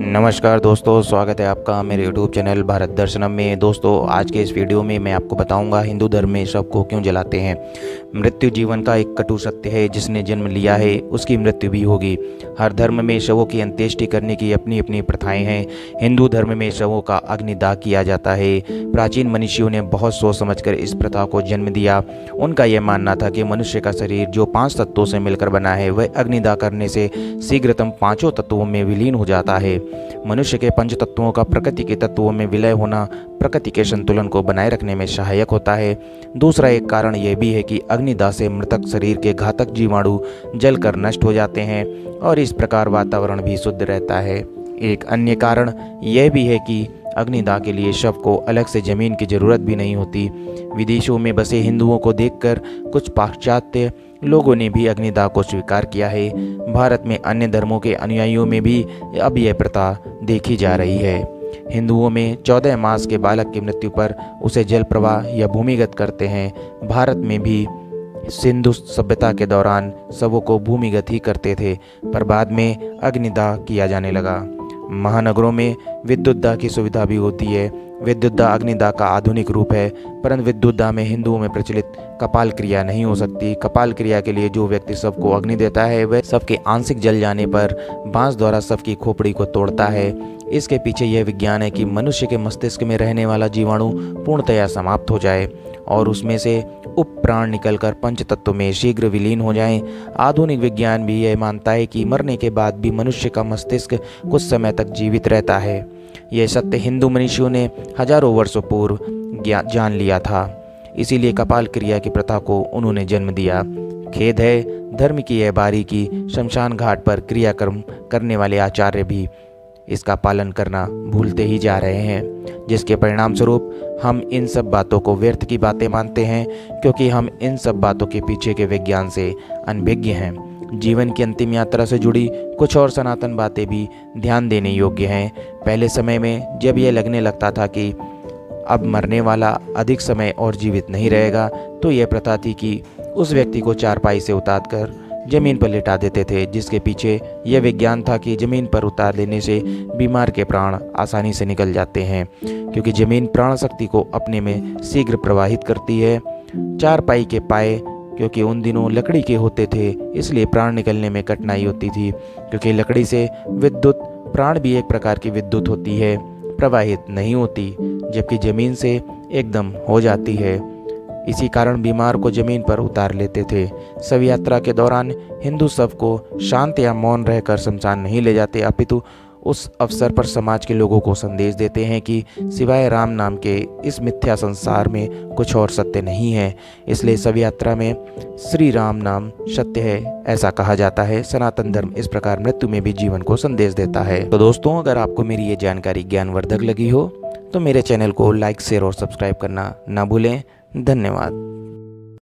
नमस्कार दोस्तों, स्वागत है आपका मेरे YouTube चैनल भारत दर्शनम में। दोस्तों, आज के इस वीडियो में मैं आपको बताऊंगा हिंदू धर्म में शव को क्यों जलाते हैं। मृत्यु जीवन का एक कटु सत्य है। जिसने जन्म लिया है उसकी मृत्यु भी होगी। हर धर्म में शवों की अंत्येष्टि करने की अपनी अपनी प्रथाएं हैं। हिंदू धर्म में शवों का अग्निदाह किया जाता है। प्राचीन मनीषियों ने बहुत सोच समझकर इस प्रथा को जन्म दिया। उनका यह मानना था कि मनुष्य का शरीर जो 5 तत्वों से मिलकर बना है वह अग्निदाह करने से शीघ्रतम 5 तत्वों में विलीन हो जाता है। मनुष्य के 5 तत्वों का प्रकृति के तत्वों में विलय होना प्रकृति के संतुलन को बनाए रखने में सहायक होता है। दूसरा एक कारण यह भी है कि अग्निदाह से मृतक शरीर के घातक जीवाणु जलकर नष्ट हो जाते हैं और इस प्रकार वातावरण भी शुद्ध रहता है। एक अन्य कारण यह भी है कि अग्निदाह के लिए शव को अलग से जमीन की जरूरत भी नहीं होती। विदेशों में बसे हिंदुओं को देखकर कुछ पाश्चात्य लोगों ने भी अग्निदाह को स्वीकार किया है। भारत में अन्य धर्मों के अनुयायियों में भी अब यह प्रथा देखी जा रही है। हिंदुओं में 14 मास के बालक की मृत्यु पर उसे जल प्रवाह या भूमिगत करते हैं। भारत में भी सिंधु सभ्यता के दौरान शवों को भूमिगत ही करते थे, पर बाद में अग्निदाह किया जाने लगा। महानगरों में विद्युत दाह की सुविधा भी होती है। विद्युत दाह अग्निदाह का आधुनिक रूप है, परंतु विद्युत दाह में हिंदुओं में प्रचलित कपाल क्रिया नहीं हो सकती। कपाल क्रिया के लिए जो व्यक्ति शव को अग्नि देता है वह शव के आंशिक जल जाने पर बांस द्वारा शव की खोपड़ी को तोड़ता है। इसके पीछे यह विज्ञान है कि मनुष्य के मस्तिष्क में रहने वाला जीवाणु पूर्णतया समाप्त हो जाए और उसमें से उपप्राण निकलकर 5 तत्वों में शीघ्र विलीन हो जाएं। आधुनिक विज्ञान भी यह मानता है कि मरने के बाद भी मनुष्य का मस्तिष्क कुछ समय तक जीवित रहता है। यह सत्य हिंदू मनीषियों ने हजारों वर्षों पूर्व जान लिया था। इसीलिए कपाल क्रिया की प्रथा को उन्होंने जन्म दिया। खेद है, धर्म की यह बारीकी शमशान घाट पर क्रियाकर्म करने वाले आचार्य भी इसका पालन करना भूलते ही जा रहे हैं, जिसके परिणाम स्वरूप हम इन सब बातों को व्यर्थ की बातें मानते हैं, क्योंकि हम इन सब बातों के पीछे के विज्ञान से अनभिज्ञ हैं। जीवन की अंतिम यात्रा से जुड़ी कुछ और सनातन बातें भी ध्यान देने योग्य हैं। पहले समय में जब यह लगने लगता था कि अब मरने वाला अधिक समय और जीवित नहीं रहेगा, तो यह प्रथा थी कि उस व्यक्ति को चारपाई से उतारकर जमीन पर लिटा देते थे, जिसके पीछे यह विज्ञान था कि जमीन पर उतार देने से बीमार के प्राण आसानी से निकल जाते हैं, क्योंकि जमीन प्राण शक्ति को अपने में शीघ्र प्रवाहित करती है। चारपाई के पाए क्योंकि उन दिनों लकड़ी के होते थे, इसलिए प्राण निकलने में कठिनाई होती थी, क्योंकि लकड़ी से विद्युत प्राण भी एक प्रकार की विद्युत होती है, प्रवाहित नहीं होती, जबकि जमीन से एकदम हो जाती है। इसी कारण बीमार को जमीन पर उतार लेते थे। शव यात्रा के दौरान हिंदू शव को शांत या मौन रहकर शमशान नहीं ले जाते, अपितु उस अवसर पर समाज के लोगों को संदेश देते हैं कि सिवाय राम नाम के इस मिथ्या संसार में कुछ और सत्य नहीं है। इसलिए शव यात्रा में श्री राम नाम सत्य है, ऐसा कहा जाता है। सनातन धर्म इस प्रकार मृत्यु में भी जीवन को संदेश देता है। तो दोस्तों, अगर आपको मेरी ये जानकारी ज्ञानवर्धक लगी हो तो मेरे चैनल को लाइक, शेयर और सब्सक्राइब करना ना भूलें। धन्यवाद।